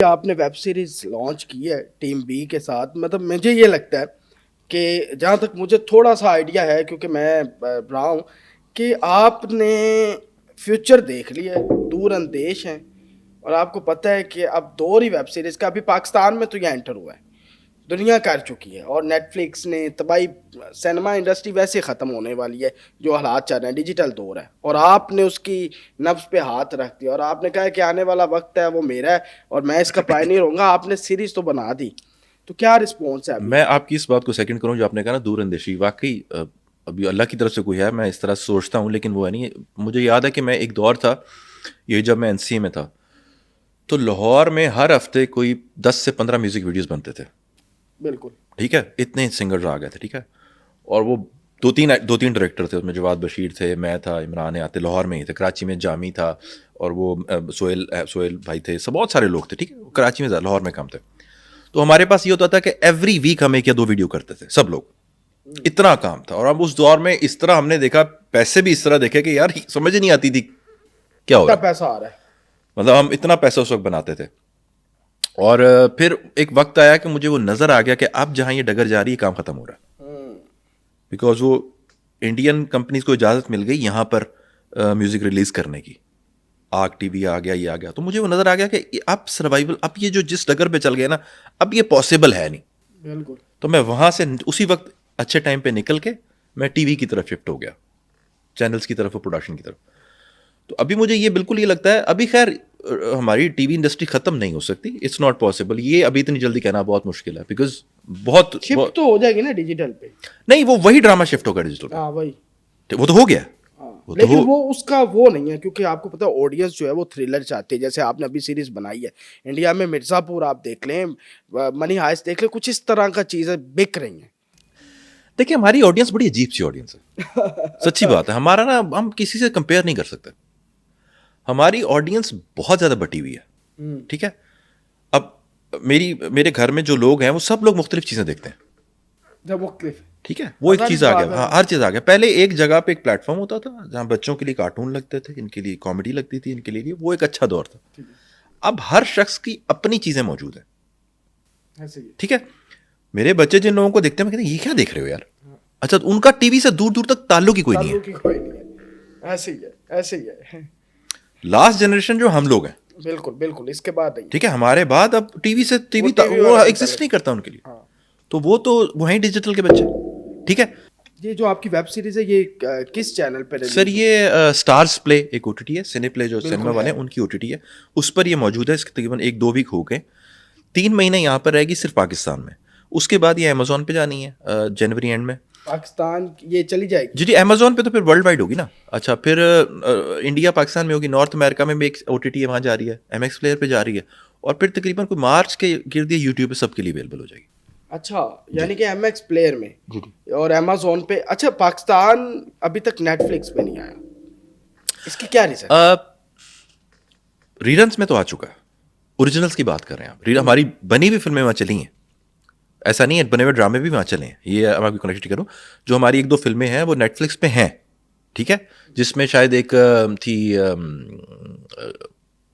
आपने web series launch की है टीम बी के साथ, मतलब मुझे ये लगता है कि जहाँ तक मुझे थोड़ा सा आइडिया है, क्योंकि मैं रहा हूँ कि आपने फ्यूचर देख लिया है, दूर अंदेश हैं, और आपको पता है कि अब दौर ही वेब सीरीज का अभी पाकिस्तान में तो ये एंटर हुआ है, दुनिया कर चुकी है, और नेटफ्लिक्स ने तबाही, सिनेमा इंडस्ट्री वैसे ख़त्म होने वाली है, जो हालात चल रहे हैं, डिजिटल दौर है, और आपने उसकी नब्ज पे हाथ रख दिया और आपने कहा कि आने वाला वक्त है वो मेरा है और मैं इसका पायनियर होऊंगा। आपने सीरीज तो बना दी, तो क्या रिस्पॉन्स है अभी? मैं आपकी इस बात को सेकंड करूं जो आपने कहा ना, दूर अंदेशी, वाकई अभी अल्लाह की तरफ से कोई है, मैं इस तरह सोचता हूं, लेकिन वो है नहीं। मुझे याद है कि मैं एक दौर था, ये जब मैं एनसीए में था, तो लाहौर में हर हफ्ते कोई 10 से 15 म्यूजिक वीडियोस बनते थे। बिल्कुल। ठीक है, इतने सिंगर्स आ गए थे। ठीक है, और वो दो तीन डायरेक्टर थे उसमें, जवाद बशीर थे, मैं था, इमरान आते, लाहौर में ही थे। कराची में जामी था, और वो सोहेल भाई थे, सब बहुत सारे लोग थे। ठीक है, कराची में, लाहौर में कम थे। तो हमारे पास ये होता था कि एवरी वीक हम 1 या 2 वीडियो करते थे सब लोग, इतना काम था। और अब उस दौर में इस तरह हमने देखा, पैसे भी इस तरह देखे कि यार समझ ही नहीं आती थी क्या हो कितना रहा है। पैसा आ रहा है? मतलब हम इतना पैसा उस वक्त बनाते थे। और फिर एक वक्त आया कि मुझे वो नजर आ गया कि अब जहां ये डगर जा रही है, काम खत्म हो रहा है। बिकॉज वो इंडियन कंपनीज को इजाजत मिल गई यहां पर म्यूजिक रिलीज करने की। आग टीवी आ गया, ये आ गया, तो मुझे वो नजर आ गया कि अब सर्वाइवल, अब ये जो जिस डगर पे चल गए ना, अब ये पॉसिबल है नहीं। बिल्कुल। तो मैं वहां से उसी वक्त अच्छे टाइम पे निकल के मैं टीवी की तरफ शिफ्ट हो गया, चैनल्स की तरफ और प्रोडक्शन की तरफ। तो अभी मुझे ये बिल्कुल ये लगता है, अभी खैर हमारी टीवी इंडस्ट्री खत्म नहीं हो सकती, इट्स नॉट पॉसिबल। ये अभी इतनी जल्दी कहना बहुत मुश्किल है, बिकॉज शिफ्ट तो हो जाएगी ना डिजिटल पे। नहीं, वो वही ड्रामा शिफ्ट होगा डिजिटल हाँ वही। पे, वो तो हो गया। हाँ, वो तो लेकिन हो, वो उसका वो नहीं है, क्योंकि आपको पता है ऑडियंस जो है वो थ्रिलर चाहती है। जैसे आपने अभी सीरीज बनाई है इंडिया में, मिर्जापुर आप देख लें, मनी हाइस्ट देख लें, कुछ इस तरह का चीजें बिक रही हैं। देखिए हमारी ऑडियंस बड़ी अजीब सी ऑडियंस है। सच्ची बात है, हमारा ना, हम किसी से कंपेयर नहीं कर सकते। हमारी ऑडियंस बहुत ज्यादा बटी हुई है। ठीक है, अब मेरे घर में जो लोग हैं वो सब लोग मुख्तलिफ चीजें देखते हैं। जब मुख्तलिफ। ठीक है, वो एक आजादी चीज आ बात गया। है। हाँ, हर चीज आ गया। पहले एक जगह पे एक प्लेटफॉर्म होता था जहां बच्चों के लिए कार्टून लगते थे, इनके लिए कॉमेडी लगती थी, इनके लिए वो एक अच्छा दौर था। अब हर शख्स की अपनी चीजें मौजूद हैं। ऐसे ही ठीक है, मेरे बच्चे जिन लोगों को देखते हैं, मैं कहते हैं ये क्या देख रहे हो यार। अच्छा, तो उनका टीवी से दूर दूर तक ताल्लुक ही कोई नहीं है। ताल्लुक ही कोई नहीं है। ऐसे ही है, ऐसे ही है। लास्ट जनरेशन जो हम लोग हैं, बिल्कुल बिल्कुल, इसके बाद नहीं। ठीक है, हमारे बाद अब टीवी से टीवी टीवी वो वाला नहीं एग्जिस्ट नहीं ताल्लुक। करता उनके लिए। हाँ। तो वो हैं डिजिटल के बच्चे। ठीक है ये जो आपकी वेब सीरीज है ये किस चैनल पे सर, रिलीज? ये स्टार्स प्ले एक ओटीटी है, सिने प्ले जो बिल्कुल सिनेमा वाले है। हैं उनकी ओटीटी है, उस पर ये मौजूद है। इसके तकरीबन 1-2 वीक हो गए। 3 महीने यहाँ पर रहेगी सिर्फ पाकिस्तान में। उसके बाद ये अमेजोन पे जानी है जनवरी एंड में। पाकिस्तान ये चली जाएगी? जी जी, अमेजोन पे तो फिर वर्ल्ड वाइड होगी ना। अच्छा, फिर इंडिया पाकिस्तान में होगी, नॉर्थ अमेरिका में भी एक ओटीटी है, वहाँ जा रही है, एमएक्स प्लेयर पे जा रही है, और फिर तकरीबन कोई मार्च के गिर्द यूट्यूब पे सबके लिए अवेलेबल हो जाएगी। अच्छा, यानी कि एमएक्स प्लेयर में और अमेजोन पे। अच्छा, पाकिस्तान अभी तक नेटफ्लिक्स पे नहीं आया, इसकी क्या रीजन? रीरन्स में तो आ चुका है। ओरिजिनल्स की बात कर रहे हैं आप, हमारी बनी हुई फिल्में वहाँ चली हैं। ऐसा नहीं है, बने हुए ड्रामे भी वहाँ चले हैं। ये अब आपकी कनेक्ट करूँ, जो हमारी 1-2 फिल्में हैं वो नेटफ्लिक्स पे हैं। ठीक है, जिसमें शायद एक थी,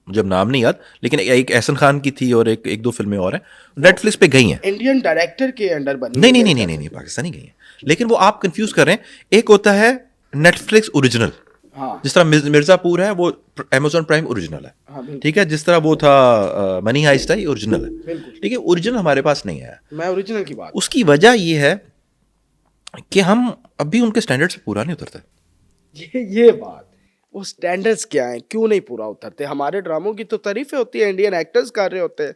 जब नाम नहीं याद, लेकिन एक एहसन खान की थी, और एक 2 फिल्में और हैं नेटफ्लिक्स पे गई हैं। इंडियन डायरेक्टर के अंडर बनी नहीं है नहीं मेरे नहीं नहीं ख्याल नहीं, से। नहीं पाकिस्तानी गई हैं, लेकिन वो आप कंफ्यूज कर रहे हैं। एक होता है नेटफ्लिक्स ओरिजिनल, हाँ जिस तरह मिर्जापुर है वो अमेजोन प्राइम ओरिजिनल है। हाँ बिल्कुल। ठीक है, जिस तरह वो था मनी हाइस्ट है, ये ओरिजिनल है। बिल्कुल। ठीक है, ओरिजिनल हमारे पास नहीं आया। मैं ओरिजिनल की बात। उसकी वजह ये है कि हम अभी उनके स्टैंडर्ड से पूरा नहीं उतरते। ये बात, वो स्टैंडर्ड्स क्या हैं, क्यों नहीं पूरा उतरते? हमारे ड्रामों की तो तारीफें होती है, इंडियन एक्टर्स कर रहे होते हैं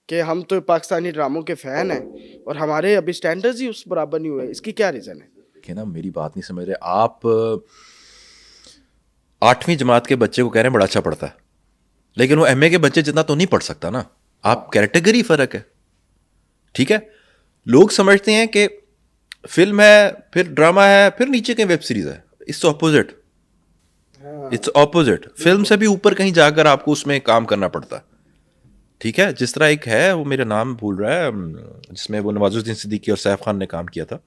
कि हम तो पाकिस्तानी ड्रामों के फैन हैं, और हमारे अभी स्टैंडर्ड्स ही उस बराबर नहीं हुए। इसकी क्या रीजन है? देखिए ना, मेरी बात नहीं समझ रहे आप। 8वीं जमात के बच्चे को कह रहे हैं बड़ा अच्छा पढ़ता है, लेकिन वो एमए के बच्चे जितना तो नहीं पढ़ सकता ना। आप कैटेगरी फर्क है। ठीक है, लोग समझते हैं कि फिल्म है, फिर ड्रामा है, फिर नीचे कहीं वेब सीरीज है। It's opposite. It's opposite. Film से भी ऊपर कहीं जाकर आपको उसमें काम करना पड़ता है। ठीक है, जिस तरह एक है, वो मेरा नाम भूल रहा है, जिसमें वो नवाजुद्दीन सिद्दीकी और सैफ खान ने काम किया था।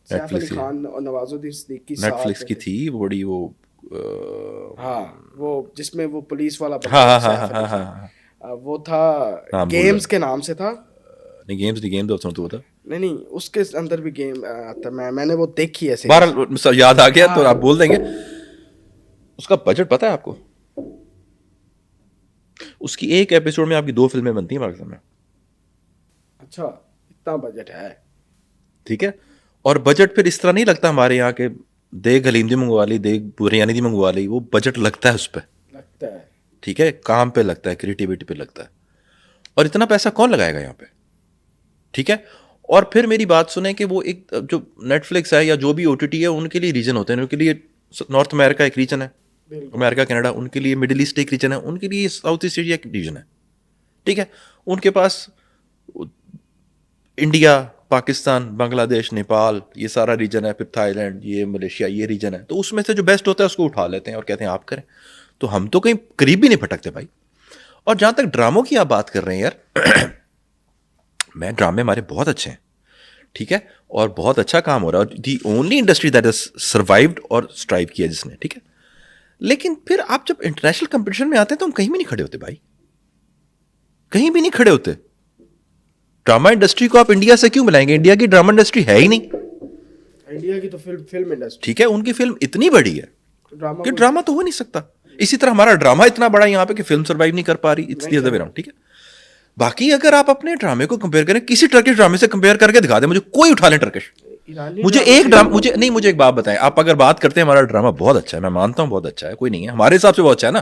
सैफ अली खान और नवाजुद्दीन सिद्दीकी नेटफ्लिक्स की थी वो बड़ी, वो हाँ, वो जिसमें वो पुलिस वाला हाँ हाँ हाँ सैफ हाँ अली हाँ खान। हाँ। वो था हाँ, बोल गेम्स के नाम से था। नहीं गेम तो सुन, तो बता। नहीं, उसके अंदर भी गेम आता। मैंने वो देखी है series। बारह याद आ गया तो आप बोल देंगे। उसका बजट पता है आपको? उसकी एक एपिसोड में आपकी 2 फिल्में बनती हैं पाकिस्तान में। अच्छा, इतना बजट है? ठीक है। और बजट फिर इस तरह नहीं लगता हमारे यहाँ के देग हलीम दी मंगवा ली, देग बिरयानी दी मंगवा ली, वो बजट लगता है उस पर। लगता है। ठीक है, काम पे लगता है, क्रिएटिविटी पे लगता है। और इतना पैसा कौन लगाएगा यहाँ पे? ठीक है। और फिर मेरी बात सुने कि वो एक जो नेटफ्लिक्स है या जो भी ओटीटी है, उनके लिए रीजन होते हैं। उनके लिए नॉर्थ अमेरिका एक रीजन है, अमेरिका कनाडा, उनके लिए मिडिल ईस्ट एक रीजन है, उनके लिए साउथ ईस्ट एशिया एक रीजन है। ठीक है। उनके पास इंडिया, पाकिस्तान, बांग्लादेश, नेपाल, ये सारा रीजन है, फिर थाईलैंड, ये मलेशिया, ये रीजन है। तो उसमें से जो बेस्ट होता है उसको उठा लेते हैं और कहते हैं आप करें। तो हम तो कहीं करीब भी नहीं भटकते भाई। और जहां तक ड्रामों की आप बात कर रहे हैं यार, मैं ड्रामे हमारे बहुत अच्छे हैं, ठीक है, और बहुत अच्छा काम हो रहा है। The only industry that is survived और स्ट्राइव किया जिसने, ठीक है। लेकिन फिर आप जब इंटरनेशनल कंपटीशन में आते हैं तो हम कहीं भी नहीं खड़े होते भाई, कहीं भी नहीं खड़े होते। ड्रामा इंडस्ट्री को आप इंडिया से क्यों मिलाएंगे? इंडिया की ड्रामा इंडस्ट्री है ही नहीं। इंडिया की तो फिल्म इंडस्ट्री, ठीक है, उनकी फिल्म इतनी बड़ी है ड्रामा कि ड्रामा तो हो नहीं सकता। इसी तरह हमारा ड्रामा इतना बड़ा यहाँ पे कि फिल्म सर्वाइव नहीं कर पा रही। It's the other way around, ठीक है। बाकी अगर आप अपने ड्रामे को कंपेयर करें किसी टर्किश ड्रामे से कंपेयर करके दिखा दें, मुझे कोई उठा ले टर्किश। मुझे एक ड्रामा, मुझे एक बात बताएं। आप अगर बात करते हैं हमारा ड्रामा बहुत अच्छा है, मैं मानता हूं बहुत अच्छा है, कोई नहीं है हमारे हिसाब से बहुत अच्छा है ना,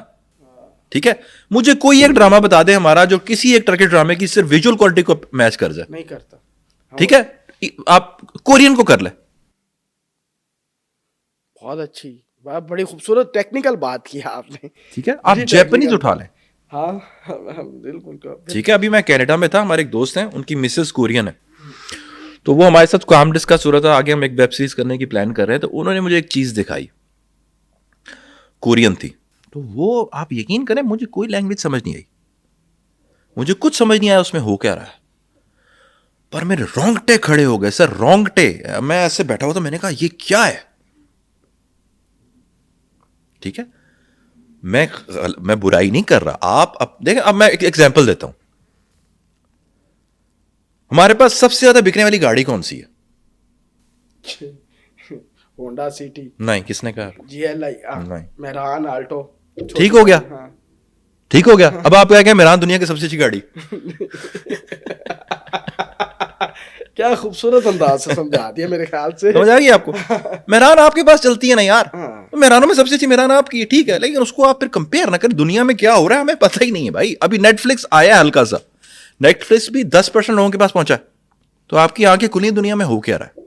ठीक है। मुझे कोई एक ड्रामा बता दे हमारा जो किसी एक टर्किश ड्रामे की सिर्फ विजुअल क्वालिटी को मैच कर जाए। नहीं करता। ठीक है, आप कोरियन को कर ले। बहुत अच्छी बात, बड़ी खूबसूरत टेक्निकल बात की आपने। ठीक है, आप जैपनीज उठा लें। हाँ, बिल्कुल। ठीक है, अभी मैं कनाडा में था, हमारे एक दोस्त हैं, उनकी मिसेस कोरियन है, तो वो हमारे साथ काम डिस्कस हो रहा था, आगे हम एक वेब सीरीज करने की प्लान कर रहे हैं। तो उन्होंने मुझे एक चीज दिखाई, कोरियन थी। तो वो आप यकीन करें मुझे कोई लैंग्वेज समझ नहीं आई, मुझे कुछ समझ नहीं आया उसमें हो क्या रहा है, पर मेरे रोंगटे खड़े हो गए सर, रोंगटे। मैं ऐसे बैठा हुआ था, मैंने कहा ये क्या है। ठीक है, मैं बुराई नहीं कर रहा, आप अब देखें। अब मैं एक एग्जांपल देता हूं। हमारे पास सबसे ज्यादा बिकने वाली गाड़ी कौन सी है? Honda city. नहीं, किसने कहा? जीएलआई। नहीं। मेहरान आल्टो। ठीक हो गया, हाँ। ठीक हो गया। अब आप क्या कहें, मेहरान दुनिया की सबसे अच्छी गाड़ी। क्या खूबसूरत अंदाज से समझा दिया मेरे ख्याल से। समझ आ गई आपको? मेहरान आपके पास चलती है ना यार, हाँ। तो मेहरानों में सबसे अच्छी मेहरान आपकी है, ठीक है, लेकिन उसको आप फिर कंपेयर ना करें। दुनिया में क्या हो रहा है हमें पता ही नहीं है भाई। अभी नेटफ्लिक्स आया है हल्का सा, नेटफ्लिक्स भी 10% लोगों के पास पहुंचा है, तो आपकी आंखें खुली, दुनिया में हो क्या रहा है।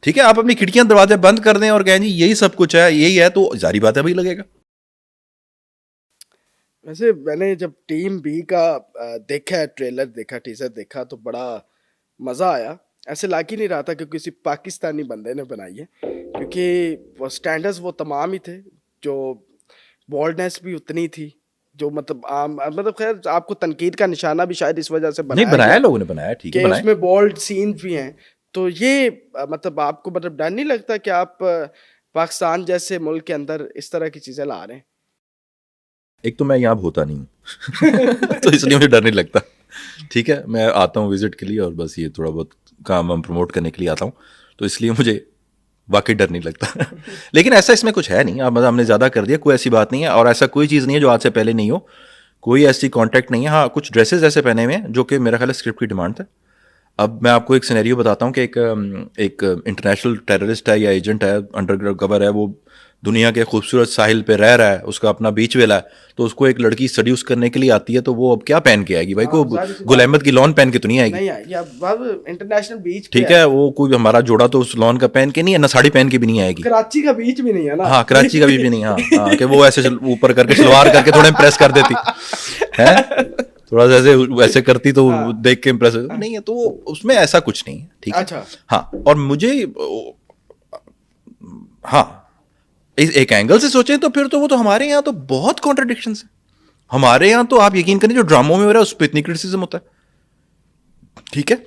ठीक है, आप अपनी खिड़कियां दरवाजे बंद कर दें और कहें जी यही सब कुछ है, यही है, तो जारी बात है भाई लगेगा। वैसे मैंने जब टीम बी का देखा है, ट्रेलर देखा, टीजर देखा, तो बड़ा मज़ा आया। ऐसे लग ही नहीं रहा था कि किसी पाकिस्तानी बंदे ने बनाई है, क्योंकि वो स्टैंडर्ड्स वो तमाम ही थे, जो बोल्डनेस भी उतनी थी, जो मतलब आम मतलब खैर आपको तनकीद का निशाना भी शायद इस वजह से नहीं बनाया, गया लोगों ने बनाया, ठीक है, कि बनाया। उसमें बोल्ड सीन्स भी हैं। तो ये मतलब आपको मतलब डर नहीं लगता कि आप पाकिस्तान जैसे मुल्क के अंदर इस तरह की चीज़ें ला रहे हैं? एक तो मैं यहाँ होता नहीं हूँ तो इसलिए मुझे डर नहीं लगता। ठीक है, मैं आता हूँ विजिट के लिए और बस ये थोड़ा बहुत काम हम प्रमोट करने के लिए आता हूँ, तो इसलिए मुझे वाकई डर नहीं लगता। लेकिन ऐसा इसमें कुछ है नहीं, अब मतलब हमने ज़्यादा कर दिया, कोई ऐसी बात नहीं है, और ऐसा कोई चीज़ नहीं है जो आज से पहले नहीं हो, कोई ऐसी कॉन्टैक्ट नहीं है। हाँ, कुछ ड्रेसेस ऐसे पहने हुए हैं जो कि मेरा ख्याल है स्क्रिप्ट की डिमांड था। अब मैं आपको एक सिनेरियो बताता हूँ कि एक इंटरनेशनल टेररिस्ट है या एजेंट है, अंडर कवर है, वो दुनिया के खूबसूरत साहिल पे रह रहा है, उसका अपना बीच वेला है, तो उसको एक लड़की सड्यूस करने के लिए आती है, तो वो अब क्या पहन के आएगी भाई? को गुल अहमद की लॉन पहन के तो नहीं आएगी। नहीं आएगी, अब इंटरनेशनल बीच ठीक है, वो कोई हमारा जोड़ा तो उस लॉन का पहन के नहीं है ना, साड़ी पहन के भी नहीं आएगी। कराची का बीच भी नहीं है ना। हाँ, कराची का बीच भी नहीं। हाँ, कि वो ऐसे ऊपर करके सलवार करके थोड़ा इम्प्रेस कर देती है, थोड़ा सा ऐसे वैसे करती तो देख के इम्प्रेस नहीं है, तो उसमें ऐसा कुछ नहीं है। ठीक है, अच्छा। हाँ, और मुझे हाँ एक एंगल से सोचें तो फिर तो वो तो हमारे यहाँ तो बहुत कॉन्ट्रडिक्शंस है। हमारे यहाँ तो आप यकीन करें जो ड्रामों में हो रहा है उस पर इतनी क्रिटिसिज्म होता है। ठीक है,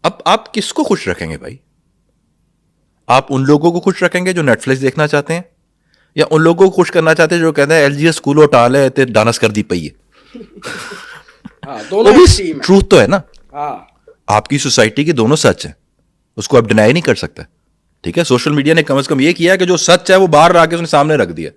अब आप किसको खुश रखेंगे भाई? आप उन लोगों को खुश रखेंगे जो नेटफ्लिक्स देखना चाहते हैं, या उन लोगों को खुश करना चाहते हैं जो कहते हैं एलजीएस स्कूल टाल है ते डांस कर दी पई है? हाँ वो दोनों भी एक्सट्रीम है। ट्रूथ तो है ना, हाँ आपकी सोसाइटी के दोनों सच है, उसको आप डिनाई नहीं कर सकते। ठीक है, सोशल मीडिया ने कम से कम ये किया कि जो सच है वो बाहर आके उसने सामने रख दिया।